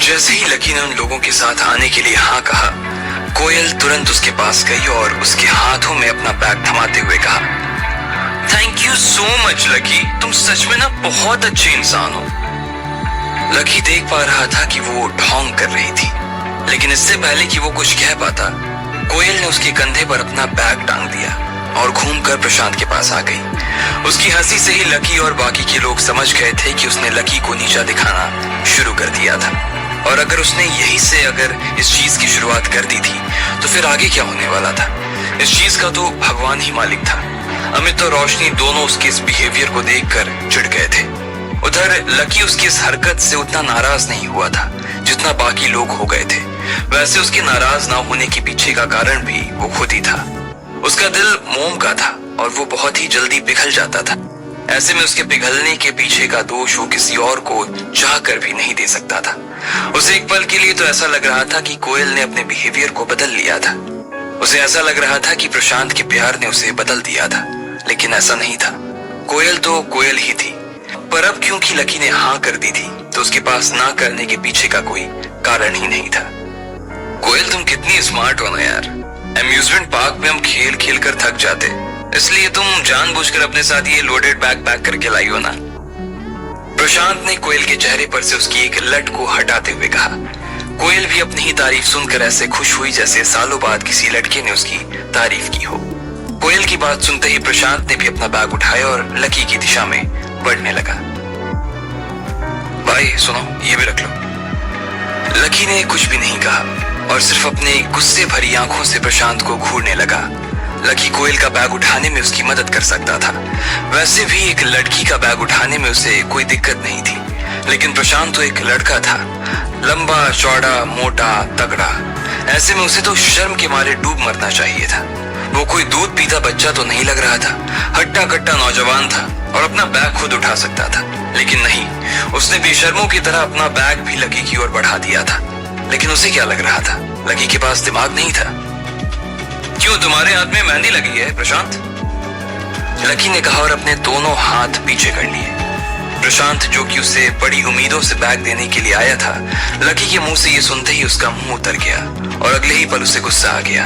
जैसे ही लकी ने उन लोगों के साथ आने के लिए हाँ कहा, कोयल तुरंत उसके पास गई और उसके हाथों में अपना बैग थमाते हुए कहा, thank you so much lucky, तुम सच में ना बहुत अच्छे इंसान हो। लकी देख पा रहा था कि वो ढोंग कर रही थी, लेकिन इससे पहले कि वो कुछ कह पाता, कोयल ने उसके कंधे पर अपना बैग टांग दिया और घूमकर प्रशांत के पास आ गई। उसकी हंसी से ही लकी और बाकी के लोग समझ गए थे कि उसने लकी को नीचा दिखाना शुरू कर दिया था, और अगर उसने यही से अगर इस चीज की शुरुआत कर दी थी तो फिर आगे क्या होने वाला था, इस चीज का तो भगवान ही मालिक था। अमित और रोशनी दोनों उसके इस बिहेवियर को देखकर चिढ़ गए थे। उधर लकी उसकी इस हरकत से उतना नाराज नहीं हुआ था जितना बाकी लोग हो गए थे। वैसे उसके नाराज ना होने के पीछे का कारण भी वो खुद ही था। उसका दिल मोम का था और वो बहुत ही जल्दी पिघल जाता था। ऐसे में उसके पिघलने के पीछे का दोष वो किसी और को चाह कर भी नहीं दे सकता था। उसे एक पल के लिए तो ऐसा लग रहा था कि कोयल ने अपने बिहेवियर को बदल लिया था। उसे ऐसा लग रहा था कि प्रशांत के प्यार ने उसे बदल दिया था, लेकिन ऐसा नहीं था। कोयल तो कोयल ही थी, पर अब क्योंकि लकी ने हाँ कर दी थी तो उसके पास ना करने के पीछे का कोई कारण ही नहीं था। कोयल तुम कितनी स्मार्ट हो ना यार, अम्यूजमेंट पार्क में हम खेल खेल कर थक जाते, इसलिए तुम जानबूझकर अपने साथ ये लोडेड बैग पैक करके लाई हो ना। प्रशांत ने कोयल के चेहरे पर से उसकी एक लट को हटाते हुए कहा। कोयल भी अपनी ही तारीफ सुनकर ऐसे खुश हुई जैसे सालों बाद किसी लड़के ने उसकी तारीफ की हो। कोयल की बात सुनते ही प्रशांत ने भी अपना बैग उठाया और लकी की दिशा में बढ़ने लगा। भाई सुनो, ये भी रख लो। लकी ने कुछ भी नहीं कहा और सिर्फ अपने गुस्से भरी आंखों से प्रशांत को घूरने लगा। लकी कोयल का बैग उठाने में उसकी मदद कर सकता था। वैसे भी एक लड़की का बैग उठाने में उसे कोई दिक्कत नहीं थी, लेकिन प्रशांत तो एक लड़का था, लंबा चौड़ा मोटा तगड़ा। ऐसे में उसे तो शर्म के मारे डूब मरना चाहिए था। वो कोई दूध पीता बच्चा तो नहीं लग रहा था, हट्टा कट्टा नौजवान था और अपना बैग खुद उठा सकता था, लेकिन नहीं, उसने बेशर्मों की तरह अपना बैग भी लकी की ओर बढ़ा दिया था। लेकिन उसे क्या लग रहा था, लकी के पास दिमाग नहीं था। क्यों, तुम्हारे हाथ में मेहंदी लगी है प्रशांत? लकी ने कहा और अपने दोनों हाथ पीछे कर लिए। प्रशांत जो कि उसे बड़ी उम्मीदों से बैग देने के लिए आया था, लकी के मुंह से ये सुनते ही उसका मुंह उतर गया और अगले ही पल उसे गुस्सा आ गया।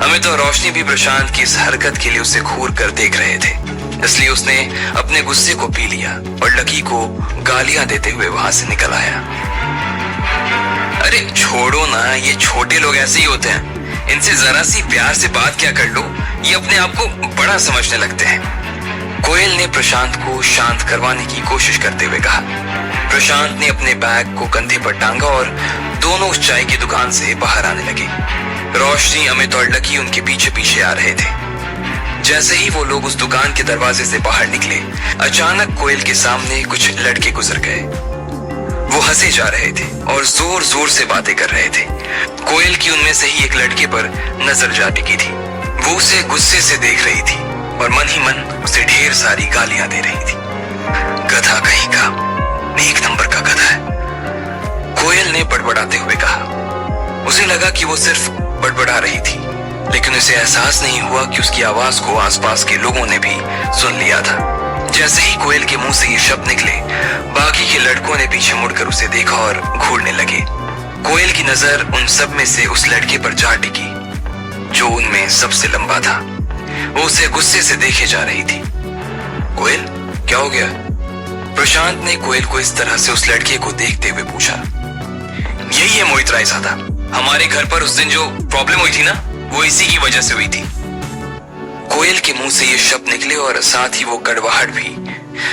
अमित और रोशनी भी प्रशांत की इस हरकत के लिए उसे घूर कर देख रहे थे, इसलिए उसने अपने गुस्से को पी लिया और लकी को गालियां देते हुए वहां से निकल आया। अरे छोड़ो ना, ये छोटे लोग ऐसे ही होते हैं, इनसे जरा सी प्यार से बात क्या कर लो, ये अपने आप को बड़ा समझने लगते हैं। कोयल ने प्रशांत को शांत करवाने की कोशिश करते हुए कहा। प्रशांत ने अपने बैग को कंधे पर टांगा और दोनों उस चाय की दुकान से बाहर आने लगे। रोशनी, अमित और लकी उनके पीछे पीछे आ रहे थे। जैसे ही वो लोग उस दुकान के दरवाजे से बाहर निकले, अचानक कोयल के सामने कुछ लड़के गुजर गए। वो हंसे जा रहे थे और जोर जोर से बातें कर रहे थे। कोयल की उनमें से ही एक लड़के पर नजर जा टिकी थी। वो उसे गुस्से से देख रही थी और मन ही मन उसे ढेर सारी गालियां दे रही थी। गधा कहीं का, एक नंबर का गधा है, कोयल ने बड़बड़ाते हुए कहा। उसे लगा कि वो सिर्फ बड़बड़ा रही थी, लेकिन उसे एहसास नहीं हुआ कि उसकी आवाज को आसपास के लोगों ने भी सुन लिया था। जैसे ही कोयल के मुंह से ये शब्द निकले, बाकी के लड़कों ने पीछे मुड़कर उसे देखा और घूरने लगे। कोयल की नजर उन सब में से उस लड़के पर जा टिकी जो उनमें सबसे लंबा था। वो उसे गुस्से से देखे जा रही थी। कोयल, क्या हो गया? प्रशांत ने कोयल को इस तरह से उस लड़के को देखते हुए पूछा। यही है मोहित रायजादा, हमारे घर पर उस दिन जो प्रॉब्लम हुई थी ना, वो इसी की वजह से हुई थी। कोयल के मुंह से ये शब्द निकले और साथ ही वो कड़वाहट भी,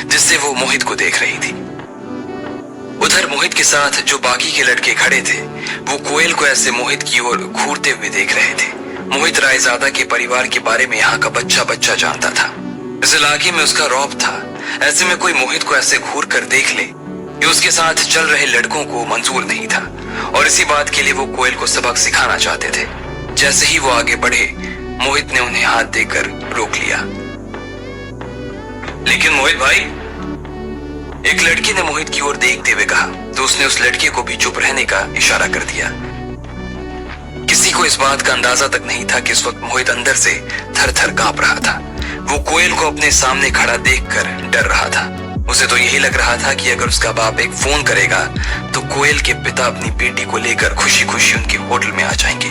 जिससे वो मोहित को देख रही थी। उधर मोहित के साथ जो बाकी के लड़के खड़े थे, वो कोयल को ऐसे मोहित की ओर घूरते हुए देख रहे थे। मोहित रायजादा के परिवार के बारे में यहाँ का बच्चा बच्चा जानता था। इस इलाके में उसका रौब था। ऐसे में कोई मोहित को ऐसे घूर कर देख ले, ये उसके साथ चल रहे लड़कों को मंजूर नहीं था और इसी बात के लिए वो कोयल को सबक सिखाना चाहते थे। जैसे ही वो आगे बढ़े, मोहित ने उन्हें हाथ देकर रोक लिया। लेकिन मोहित भाई, एक लड़के ने मोहित की ओर देखते हुए कहा, तो उसने उस लड़के को भी चुप रहने का इशारा कर दिया। किसी को इस बात का अंदाजा तक नहीं था कि इस वक्त मोहित अंदर से थर थर कांप रहा था। वो कोयल को अपने सामने खड़ा देखकर डर रहा था। उसे तो यही लग रहा था कि अगर उसका बाप एक फोन करेगा तो कोयल के पिता अपनी बेटी को लेकर खुशी खुशी उनके होटल में आ जाएंगे।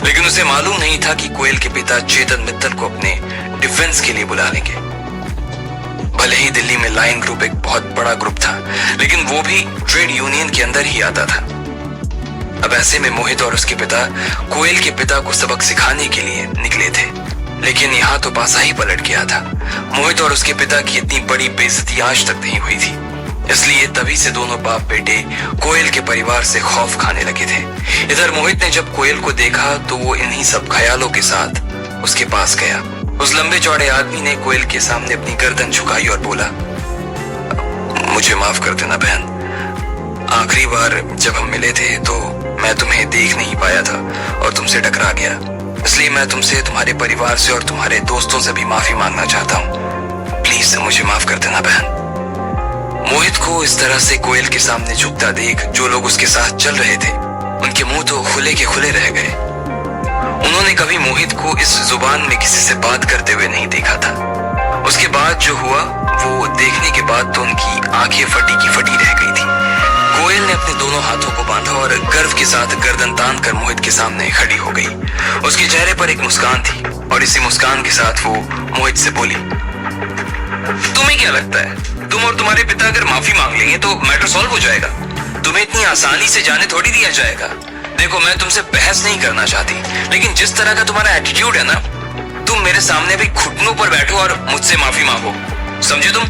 लेकिन उसे मालूम नहीं था कि कोयल के पिता चेतन मित्तल को अपने डिफेंस के लिए बुला लेंगे। भले ही दिल्ली में लायन ग्रुप एक बहुत बड़ा ग्रुप था, लेकिन वो भी ट्रेड यूनियन के अंदर ही आता था। अब ऐसे में मोहित और उसके पिता कोयल के पिता को सबक सिखाने के लिए निकले थे, लेकिन यहाँ तो पासा ही पलट गया था। मोहित और उसके पिता की इतनी बड़ी बेइज्जती आज तक नहीं हुई थी, इसलिए तभी से दोनों बाप बेटे कोयल के परिवार से खौफ खाने लगे थे। इधर मोहित ने जब कोयल को देखा तो वो इन्हीं सब ख्यालों के साथ उसके पास गया। उस लंबे चौड़े आदमी ने कोयल के सामने अपनी गर्दन झुकाई और बोला, मुझे माफ कर देना बहन, आखिरी बार जब हम मिले थे तो मैं तुम्हें देख नहीं पाया था और तुमसे टकरा गया, इसलिए मैं तुमसे, तुम्हारे परिवार से और तुम्हारे दोस्तों से भी माफी मांगना चाहता हूँ। प्लीज मुझे माफ कर देना बहन। मोहित को इस तरह से कोयल के सामने झुकता देख जो लोग उसके साथ चल रहे थे उनके मुंह तो खुले के खुले रह गए। उन्होंने कभी मोहित को इस जुबान में किसी से बात करते हुए नहीं देखा था। उसके बाद जो हुआ वो देखने के बाद तो उनकी आंखें फटी की फटी रह गई थी। कोयल ने अपने दोनों हाथों को बांधा और गर्व के साथ गर्दन तान कर मोहित के सामने खड़ी हो गई। उसके चेहरे पर एक मुस्कान थी और इसी मुस्कान के साथ वो मोहित से बोली, तुम्हें क्या लगता है तुम और तुम्हारे पिता अगर माफी मांग लेंगे तो मैटर सॉल्व हो जाएगा? तुम्हें इतनी आसानी से जाने थोड़ी दिया जाएगा। देखो, मैं तुमसे बहस नहीं करना चाहती, लेकिन जिस तरह का तुम्हारा एटीट्यूड है ना, तुम मेरे सामने भी घुटनों पर बैठो और मुझसे माफी मांगो, समझे तुम?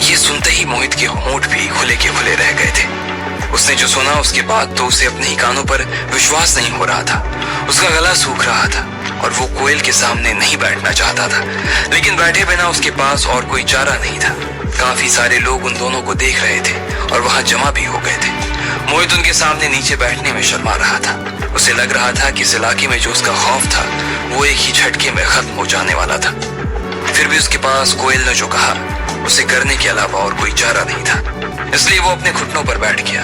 ये सुनते ही मोहित के होंठ भी खुले के खुले रह गए थे। उसने जो सुना उसके बाद तो उसे अपने ही कानों पर विश्वास नहीं हो रहा था। उसका गला सूख रहा था और वो कोयल के सामने नहीं बैठना चाहता था, लेकिन बैठे बिना उसके पास और कोई चारा नहीं था। काफी सारे लोग उन दोनों को देख रहे थे और वहां जमा भी हो गए थे। मोहित उनके सामने नीचे बैठने में शर्मा रहा था। उसे लग रहा था कि इस इलाके में जो उसका खौफ था वो एक ही झटके में खत्म हो जाने वाला था। फिर भी उसके पास कोयल ने जो कहा उसे करने के अलावा और कोई चारा नहीं था, इसलिए वो अपने घुटनों पर बैठ गया।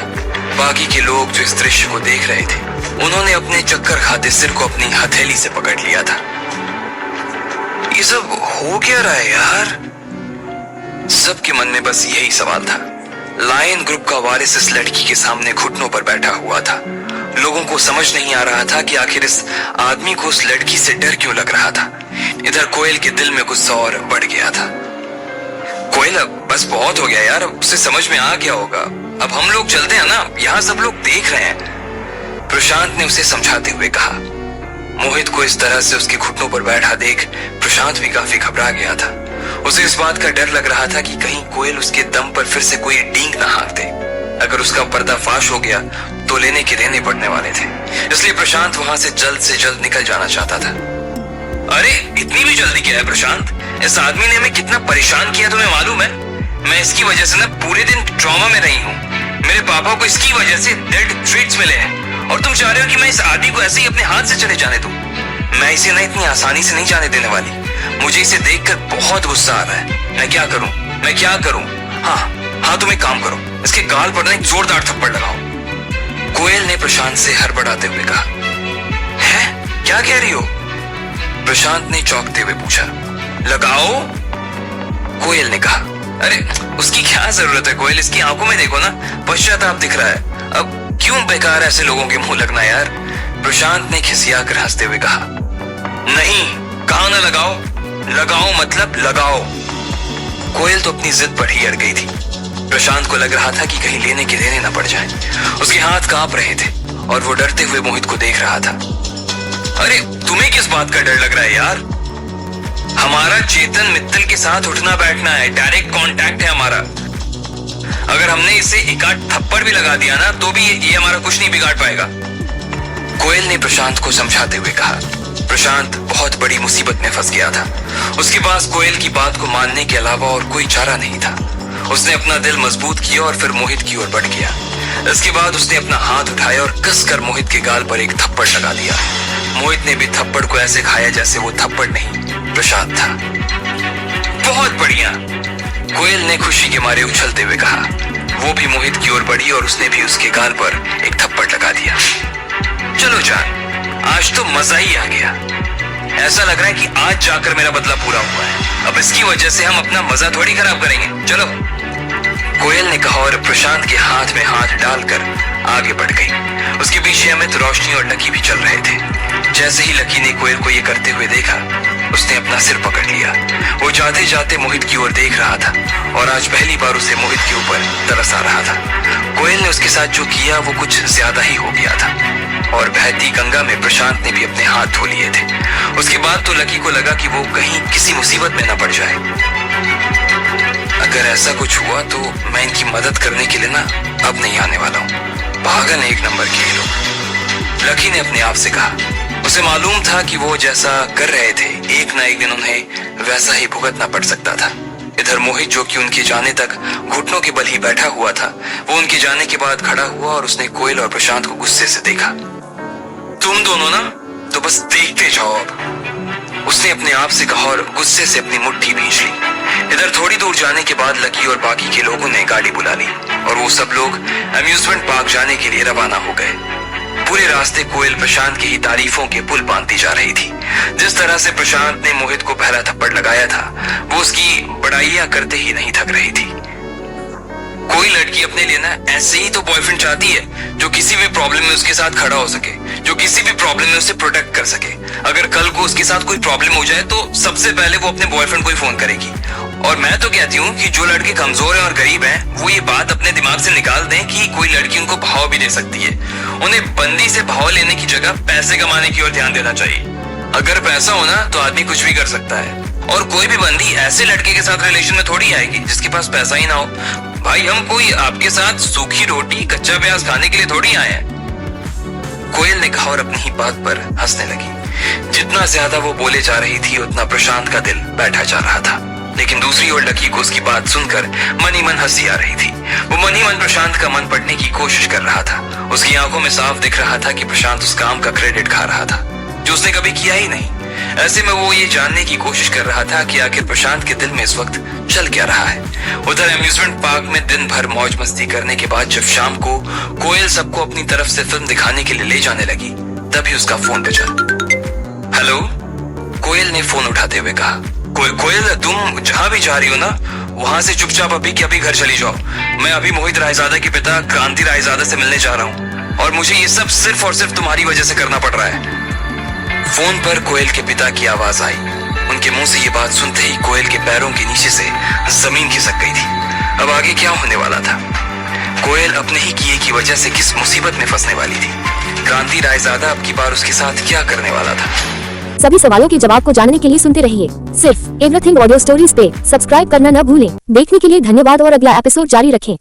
बाकी के लोग जो इस दृश्य को देख रहे थे उन्होंने अपने चक्कर खाते सिर को अपनी हथेली से पकड़ लिया था। ये सब हो क्या रहा है यार? सबके मन में बस यही सवाल था। लायन ग्रुप का वारिस इस लड़की के सामने घुटनों पर बैठा हुआ था। लोगों को समझ नहीं आ रहा था कि आखिर इस आदमी को उस लड़की से डर क्यों लग रहा था। इधर कोयल के दिल में गुस्सा और बढ़ गया था। कोयल, बस बहुत हो गया यार, उसे समझ में आ गया होगा, अब हम लोग चलते हैं ना, यहाँ सब लोग देख रहे हैं, प्रशांत ने उसे समझाते हुए कहा। मोहित को इस तरह से उसके घुटनों पर बैठा देख प्रशांत भी काफी घबरा गया था। उसे इस बात का डर लग रहा था कि कहीं कोयल उसके दम पर फिर से कोई डींग ना हाँक दे। अगर उसका पर्दाफाश हो गया तो लेने के देने पड़ने वाले थे, इसलिए प्रशांत वहां से जल्द निकल जाना चाहता था। अरे इतनी भी जल्दी क्या है प्रशांत? इस आदमी ने हमें कितना परेशान किया तुम्हें मालूम है? मैं इसकी वजह से ना पूरे दिन ट्रॉमा में रही हूँ। मेरे पापा को इसकी वजह से डेड थ्रेट्स मिले हैं और तुम चाह रहे हो कि मैं इस आदमी को ऐसे ही अपने हाथ से चले जाने दूं? मैं इसे ना इतनी आसानी से नहीं जाने देने वाली। मुझे इसे देखकर बहुत गुस्सा आ रहा है। मैं क्या करूं? हाँ, तुम एक काम करो, इसके गाल पर ना एक जोरदार थप्पड़ लगाओ। कोयल ने प्रशांत से हड़बड़ाते हुए कहा। है? क्या कह रही हो? प्रशांत ने चौंकते हुए पूछा। लगाओ? कोयल ने कहा। अरे उसकी क्या जरूरत है कोयल, इसकी आंखों में देखो ना, पश्चाताप दिख रहा है। अब क्यों बेकार ऐसे लोगों के मुंह लगना यार? प्रशांत ने खिसियाकर हंसते हुए कहा। नहीं, कहा ना लगाओ, लगाओ मतलब लगाओ। कोयल तो अपनी जिद पर ही अड़ गई थी। प्रशांत को लग रहा था कि कहीं लेने के देने न पड़ जाए। उसके हाथ कांप रहे थे और वो डरते हुए मोहित को देख रहा था। अरे तुम्हें किस बात का डर लग रहा है यार? हमारा चेतन मित्तल के साथ उठना बैठना है, डायरेक्ट कांटेक्ट है हमारा। अगर हमने इसे एक आध थप्पड़ भी लगा दिया ना तो भी ये हमारा कुछ नहीं बिगाड़ पाएगा। कोयल ने प्रशांत को समझाते हुए कहा। प्रशांत बहुत बड़ी मुसीबत में फंस गया था। उसके पास कोयल की बात को मानने के अलावा और कोई चारा नहीं था। उसने अपना दिल मजबूत किया और फिर मोहित की ओर बढ़ गया। इसके बाद उसने अपना हाथ उठाया और कसकर मोहित के गाल पर एक थप्पड़ लगा दिया। मोहित ने भी थप्पड़ को ऐसे खाया जैसे वो थप्पड़ नहीं प्रशांत था। बहुत बढ़िया, कोयल ने खुशी के मारे उछलते हुए कहा। वो भी मोहित की ओर बढ़ी और उसने भी उसके गाल पर एक थप्पड़ लगा दिया। चलो जान, आज तो मजा ही आ गया। ऐसा लग रहा है कि आज जाकर मेरा बदला पूरा हुआ है। अब इसकी वजह से हम अपना मजा थोड़ी खराब करेंगे, चलो। कोयल ने कहा और प्रशांत के हाथ में हाथ डालकर आगे बढ़ गई। उसके पीछे अमित, रोशनी और लकी भी चल रहे थे। जैसे ही लकी ने कोयल को ये करते हुए देखा, उसने अपना सिर पकड़ लिया। वो जाते जाते मोहित की ओर देख रहा था और आज पहली बार उसे मोहित के ऊपर तरस आ रहा था। कोयल ने उसके साथ जो किया वो कुछ ज्यादा ही हो गया था और बहती गंगा में प्रशांत ने भी अपने हाथ धो लिए थे। उसके बाद तो लकी को लगा कि वो कहीं किसी मुसीबत में न पड़ जाए। अगर ऐसा कुछ हुआ तो मैं इनकी मदद करने के लिए ना अब नहीं आने वाला हूँ। पागल है एक नंबर के ये लोग, लकी ने अपने आप से कहा। उसे मालूम था कि वो जैसा कर रहे थे एक ना एक दिन उन्हें वैसा ही भुगतना पड़ सकता था। इधर मोहित, जो कि उनके जाने तक घुटनों के बल ही बैठा हुआ था, वो उनके जाने के बाद खड़ा हुआ और उसने कोयल और प्रशांत को गुस्से से देखा। तुम दोनों ना तो बस देखते जाओ अब, उसने अपने आप से कहा और गुस्से से अपनी मुट्ठी भींच ली। इधर थोड़ी दूर जाने के बाद लकी और बाकी के लोगों ने गाड़ी बुला ली और वो सब लोग अम्यूजमेंट पार्क जाने के लिए रवाना हो गए। पूरे रास्ते कोयल प्रशांत की ही तारीफों के पुल बांधती जा रही थी। जिस तरह से प्रशांत ने मोहित को पहला थप्पड़ लगाया था, वो उसकी बड़ाइयां करते ही नहीं थक रही थी। कोई लड़की अपने लिए ना ऐसे ही तो बॉयफ्रेंड चाहती है जो किसी भी प्रॉब्लम में उसके साथ खड़ा हो सके, जो किसी भी प्रॉब्लम में उसे प्रोटेक्ट कर सके। अगर कल को उसके साथ कोई प्रॉब्लम हो जाए तो सबसे पहले वो अपने बॉयफ्रेंड को ही फोन करेगी। और मैं तो कहती हूँ कि जो लड़के कमजोर हैं और गरीब हैं, वो ये बात अपने दिमाग से निकाल दें कि कोई लड़की उनको भाव भी दे सकती है। उन्हें बंदी से भाव लेने की जगह पैसे कमाने की ओर ध्यान देना चाहिए। अगर पैसा हो ना तो आदमी कुछ भी कर सकता है, और कोई भी बंदी ऐसे लड़के के साथ रिलेशन में थोड़ी आएगी जिसके पास पैसा ही ना हो। भाई, हम कोई आपके साथ सूखी रोटी कच्चा प्याज खाने के लिए थोड़ी आए हैं, कोयल ने कहा और अपनी ही बात पर हंसने लगी। जितना ज्यादा वो बोले जा रही थी उतना प्रशांत का दिल बैठा जा रहा था, लेकिन दूसरी ओर लकी को उसकी बात सुनकर मन ही मन हंसी आ रही थी। वो मन ही मन प्रशांत का मन पड़ने की कोशिश कर रहा था। उसकी आंखों में साफ दिख रहा था कि प्रशांत उस काम का क्रेडिट खा रहा था जो उसने कभी किया ही नहीं। ऐसे में वो ये जानने की कोशिश कर रहा था कि आखिर प्रशांत के दिल में इस वक्त चल क्या रहा है। उधर अम्यूजमेंट पार्क में दिन भर मौज मस्ती करने के बाद जब शाम को कोयल सबको अपनी तरफ से फिल्म दिखाने के लिए ले जाने लगी, तभी उसका फोन बजा। हेलो, कोयल ने फोन उठाते हुए कहा। कोयल, तुम जहां भी जा रही हो ना, वहां से चुपचाप अभी के अभी घर चली जाओ। मैं अभी मोहित रायजादा के पिता क्रांति रायजादा से मिलने जा रहा हूँ और मुझे ये सब सिर्फ और सिर्फ तुम्हारी वजह से करना पड़ रहा है। फोन पर कोयल के पिता की आवाज आई। उनके मुंह से ये बात सुनते ही कोयल के पैरों के नीचे से जमीन खिसक गई थी। अब आगे क्या होने वाला था? कोयल अपने ही किए की वजह से किस मुसीबत में फंसने वाली थी? क्रांति रायजादा अब की बार उसके साथ क्या करने वाला था? सभी सवालों के जवाब को जानने के लिए सुनते रहिए सिर्फ एवरीथिंग ऑडियो स्टोरीज पे। सब्सक्राइब करना न भूलें। देखने के लिए धन्यवाद और अगला एपिसोड जारी रखें।